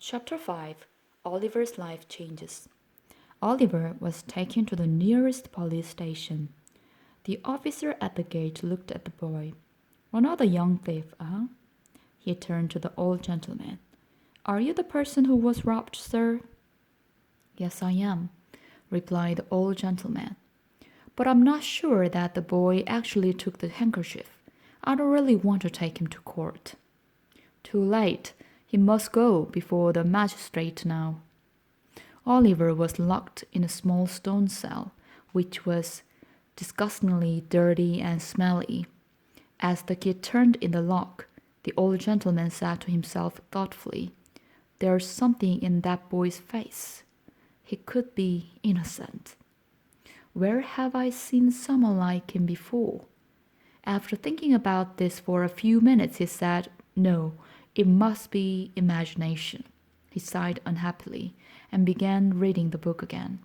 Chapter 5. Oliver's Life Changes. Oliver was taken to the nearest police station. The officer at the gate looked at the boy. Another young thief, huh? He turned to the old gentleman. Are you the person who was robbed, sir? Yes, I am, replied the old gentleman. But I'm not sure that the boy actually took the handkerchief. I don't really want to take him to court. Too late. He must go before the magistrate now. Oliver was locked in a small stone cell, which was disgustingly dirty and smelly. As the key turned in the lock, the old gentleman said to himself thoughtfully, There's something in that boy's face. He could be innocent. Where have I seen someone like him before? After thinking about this for a few minutes, he said, No, it must be imagination. He sighed unhappily and began reading the book again.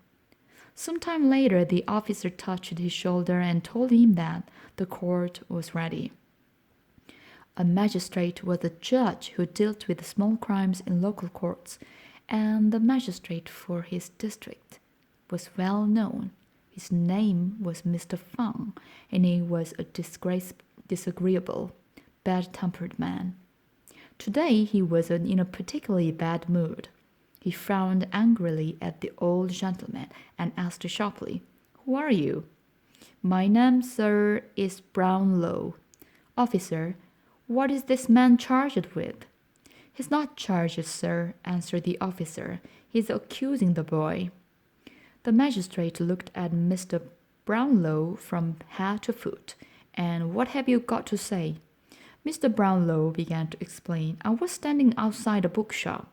Some time later, the officer touched his shoulder and told him that the court was ready. A magistrate was the judge who dealt with small crimes in local courts, and the magistrate for his district was well known. His name was Mr. Fang, and he was a disagreeable, bad-tempered man. Today he was in a particularly bad mood. He frowned angrily at the old gentleman and asked sharply, Who are you? My name, sir, is Brownlow. Officer, what is this man charged with? He's not charged, sir, answered the officer. He's accusing the boy. The magistrate looked at Mr. Brownlow from head to foot. And what have you got to say? Mr. Brownlow began to explain. I was standing outside a bookshop.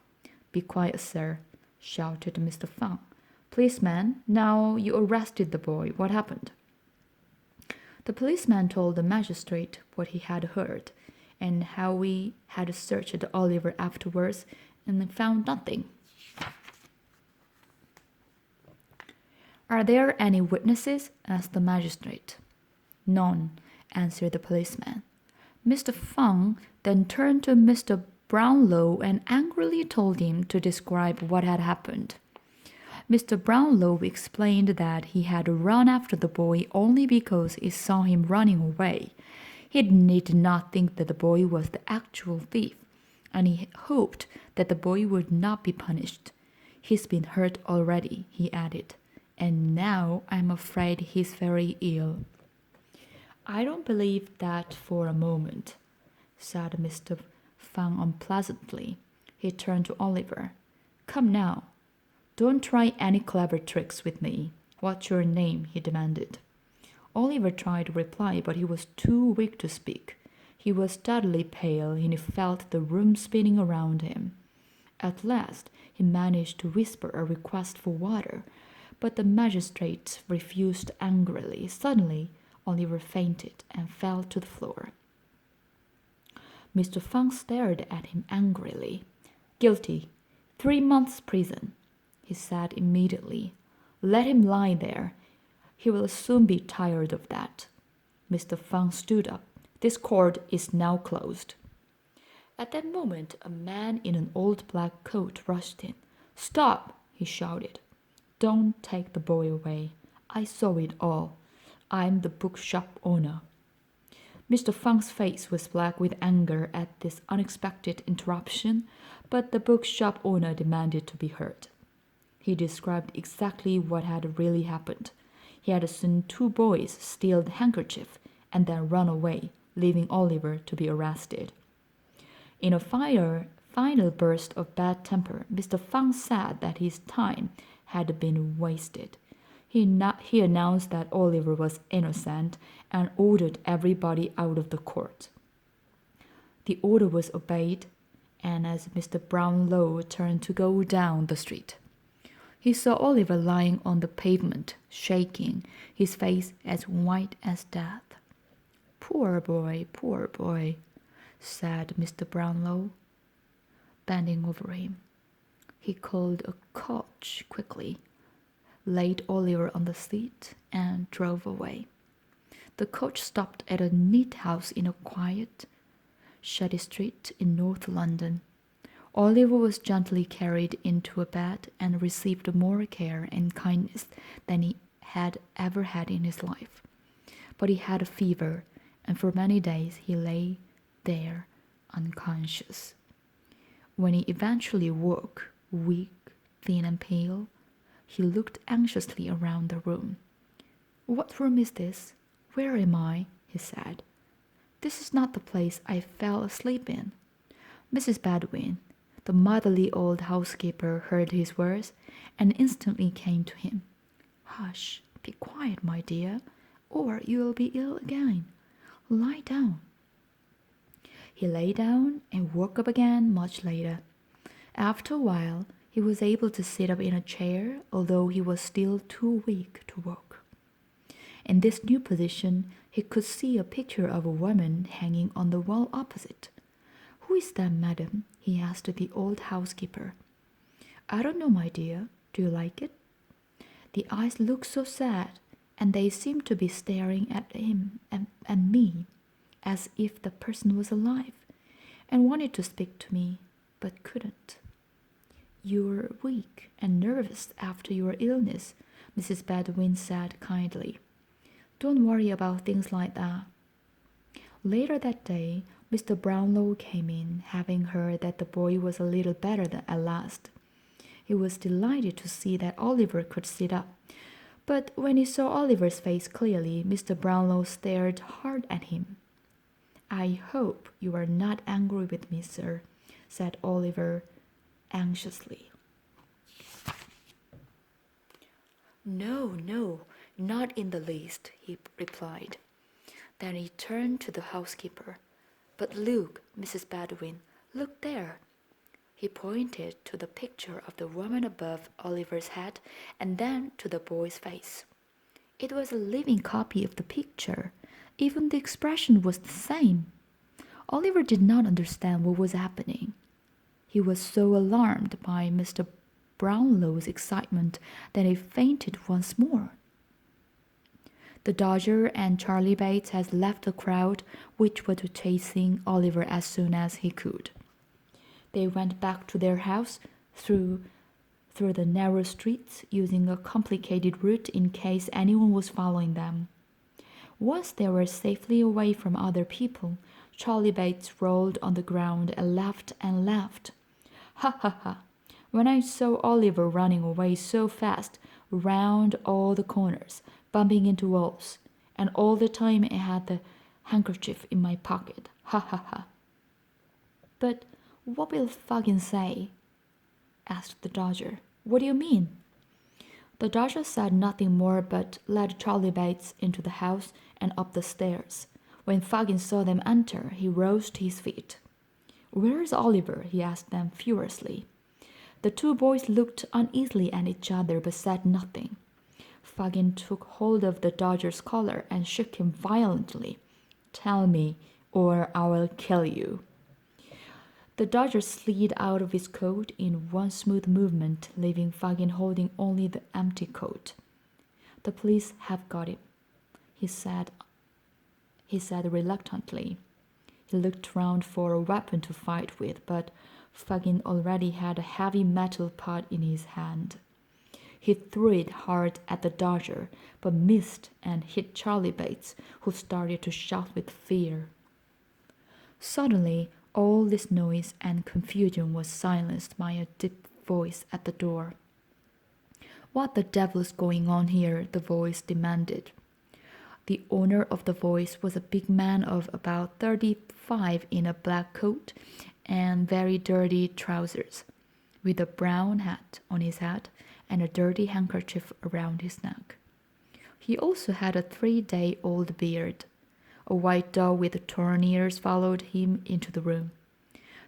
Be quiet, sir, shouted Mr. Fang. Policeman, now you arrested the boy. What happened? The policeman told the magistrate what he had heard, and how he had searched Oliver afterwards and found nothing. Are there any witnesses? Asked the magistrate. None, answered the policeman. Mr. Fang then turned to Mr. Brownlow and angrily told him to describe what had happened. Mr. Brownlow explained that he had run after the boy only because he saw him running away. He did not think that the boy was the actual thief, and he hoped that the boy would not be punished. He's been hurt already, he added, and now I'm afraid he's very ill. I don't believe that for a moment, said Mr. Fang unpleasantly. He turned to Oliver. Come now. Don't try any clever tricks with me. What's your name? He demanded. Oliver tried to reply, but he was too weak to speak. He was deadly pale, and he felt the room spinning around him. At last, he managed to whisper a request for water, but the magistrate refused angrily. Suddenly, Oliver fainted and fell to the floor. Mr. Fang stared at him angrily. Guilty. 3 months' prison, he said immediately. Let him lie there. He will soon be tired of that. Mr. Fang stood up. This court is now closed. At that moment, a man in an old black coat rushed in. Stop, he shouted. Don't take the boy away. I saw it all. I'm the bookshop owner. Mr. Fang's face was black with anger at this unexpected interruption, but the bookshop owner demanded to be heard. He described exactly what had really happened. He had seen 2 boys steal the handkerchief and then run away, leaving Oliver to be arrested. In a final burst of bad temper, Mr. Fang said that his time had been wasted. He announced that Oliver was innocent and ordered everybody out of the court. The order was obeyed, and as Mr. Brownlow turned to go down the street, he saw Oliver lying on the pavement, shaking, his face as white as death. Poor boy, said Mr. Brownlow, bending over him. He called a coach quickly, laid Oliver on the seat, and drove away. The coach stopped at a neat house in a quiet, shady street in North London. Oliver was gently carried into a bed and received more care and kindness than he had ever had in his life. But he had a fever, and for many days he lay there unconscious. When he eventually woke, weak, thin and pale, he looked anxiously around the room. "What room is this? Where am I?" he said. "This is not the place I fell asleep in." Mrs. Bedouin, the motherly old housekeeper, heard his words and instantly came to him. "Hush, be quiet, my dear, or you will be ill again. Lie down." He lay down and woke up again much later. After a while, he was able to sit up in a chair, although he was still too weak to walk. In this new position, he could see a picture of a woman hanging on the wall opposite. "Who is that, madam?" he asked the old housekeeper. "I don't know, my dear. Do you like it?" The eyes looked so sad, and they seemed to be staring at him and me, as if the person was alive, and wanted to speak to me, but couldn't. "You're weak and nervous after your illness," Mrs. Bedouin said kindly. "Don't worry about things like that." Later that day, Mr. Brownlow came in, having heard that the boy was a little better at last. He was delighted to see that Oliver could sit up, but when he saw Oliver's face clearly, Mr. Brownlow stared hard at him. "I hope you are not angry with me, sir," said Oliver anxiously. "No, no, not in the least," he replied. Then he turned to the housekeeper. "But look, Mrs. Bedouin, look there." He pointed to the picture of the woman above Oliver's head and then to the boy's face. It was a living copy of the picture. Even the expression was the same. Oliver did not understand what was happening. He was so alarmed by Mr. Brownlow's excitement that he fainted once more. The Dodger and Charlie Bates had left the crowd, which was chasing Oliver as soon as he could. They went back to their house through the narrow streets, using a complicated route in case anyone was following them. Once they were safely away from other people, Charlie Bates rolled on the ground and laughed and laughed. "Ha ha ha! When I saw Oliver running away so fast, round all the corners, bumping into walls, and all the time I had the handkerchief in my pocket. Ha ha ha!" "But what will Fagin say?" asked the Dodger. "What do you mean?" The Dodger said nothing more, but led Charlie Bates into the house and up the stairs. When Fagin saw them enter, he rose to his feet. "Where's Oliver?" he asked them furiously. The two boys looked uneasily at each other but said nothing. Fagin took hold of the Dodger's collar and shook him violently. "Tell me, or I will kill you." The Dodger slid out of his coat in one smooth movement, leaving Fagin holding only the empty coat. "The police have got him," he said reluctantly. He looked round for a weapon to fight with, but Fagin already had a heavy metal pot in his hand. He threw it hard at the Dodger, but missed and hit Charlie Bates, who started to shout with fear. Suddenly, all this noise and confusion was silenced by a deep voice at the door. "What the devil's going on here?" the voice demanded. The owner of the voice was a big man of about 35 in a black coat and very dirty trousers, with a brown hat on his head and a dirty handkerchief around his neck. He also had a 3-day-old beard. A white dog with torn ears followed him into the room.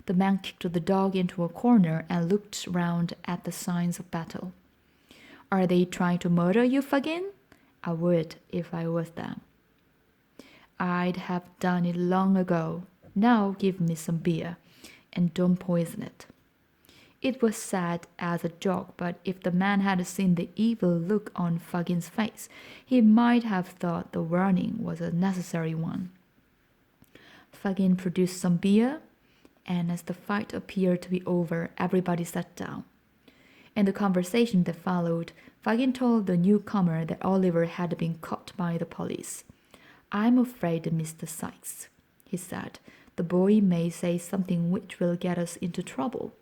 The man kicked the dog into a corner and looked round at the signs of battle. "Are they trying to murder you, Fagin?" "I would if I was them. I'd have done it long ago. Now give me some beer, and don't poison it." It was said as a joke, but if the man had seen the evil look on Fagin's face, he might have thought the warning was a necessary one. Fagin produced some beer, and as the fight appeared to be over, everybody sat down. In the conversation that followed, Fagin told the newcomer that Oliver had been caught by the police. "I'm afraid, Mr. Sykes," he said, "the boy may say something which will get us into trouble."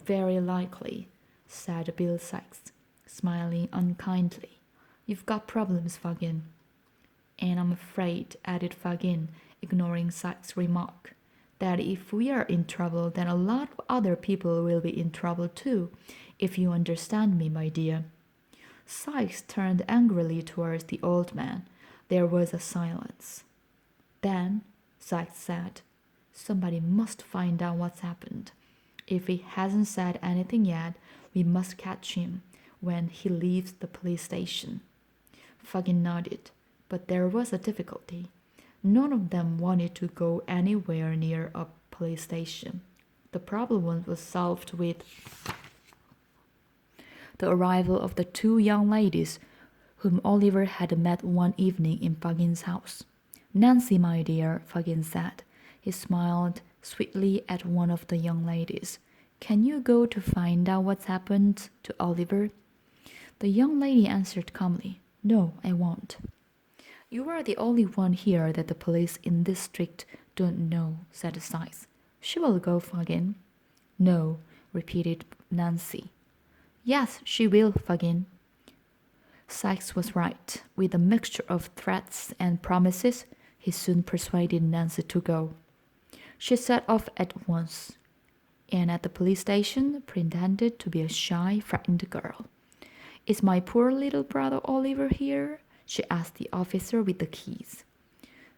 "Very likely," said Bill Sykes, smiling unkindly. "You've got problems, Fagin." "And I'm afraid," added Fagin, ignoring Sykes' remark, "that if we are in trouble, then a lot of other people will be in trouble too, if you understand me, my dear." Sykes turned angrily towards the old man. There was a silence. "Then," Sykes said, "somebody must find out what's happened. If he hasn't said anything yet, we must catch him when he leaves the police station." Fagin nodded, but there was a difficulty. None of them wanted to go anywhere near a police station. The problem was solved with the arrival of the two young ladies whom Oliver had met one evening in Fagin's house. "Nancy, my dear," Fagin said. He smiled sweetly at one of the young ladies. "Can you go to find out what's happened to Oliver?" The young lady answered calmly, "No, I won't." "You are the only one here that the police in this district don't know," said Sykes. "She will go, Fagin." "No," repeated Nancy. "Yes, she will, Fagin." Sykes was right. With a mixture of threats and promises, he soon persuaded Nancy to go. She set off at once, and at the police station pretended to be a shy, frightened girl. "Is my poor little brother Oliver here?" she asked the officer with the keys.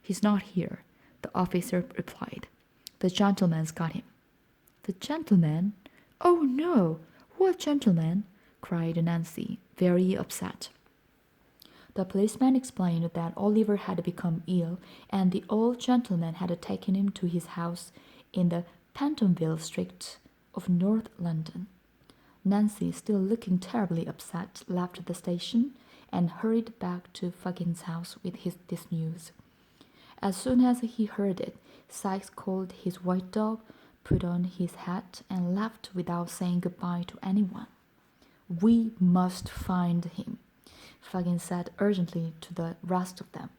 "He's not here," the officer replied. "The gentleman's got him." "The gentleman? Oh, no! What gentleman?" cried Nancy, very upset. The policeman explained that Oliver had become ill, and the old gentleman had taken him to his house in the Pentonville district of North London. Nancy, still looking terribly upset, left the station and hurried back to Fagin's house with this news. As soon as he heard it, Sykes called his white dog, put on his hat, and left without saying goodbye to anyone. "We must find him," Fagin said urgently to the rest of them.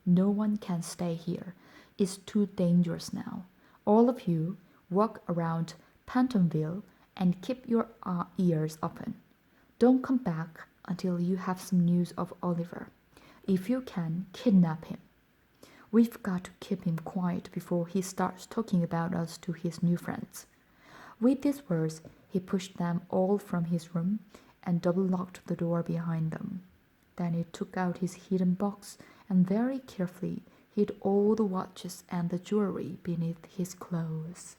"No one can stay here. It's too dangerous now. All of you walk around Pentonville and keep your ears open. Don't come back until you have some news of Oliver. If you can, kidnap him. We've got to keep him quiet before he starts talking about us to his new friends." With these words, he pushed them all from his room and double-locked the door behind them. Then he took out his hidden box and very carefully hid all the watches and the jewelry beneath his clothes.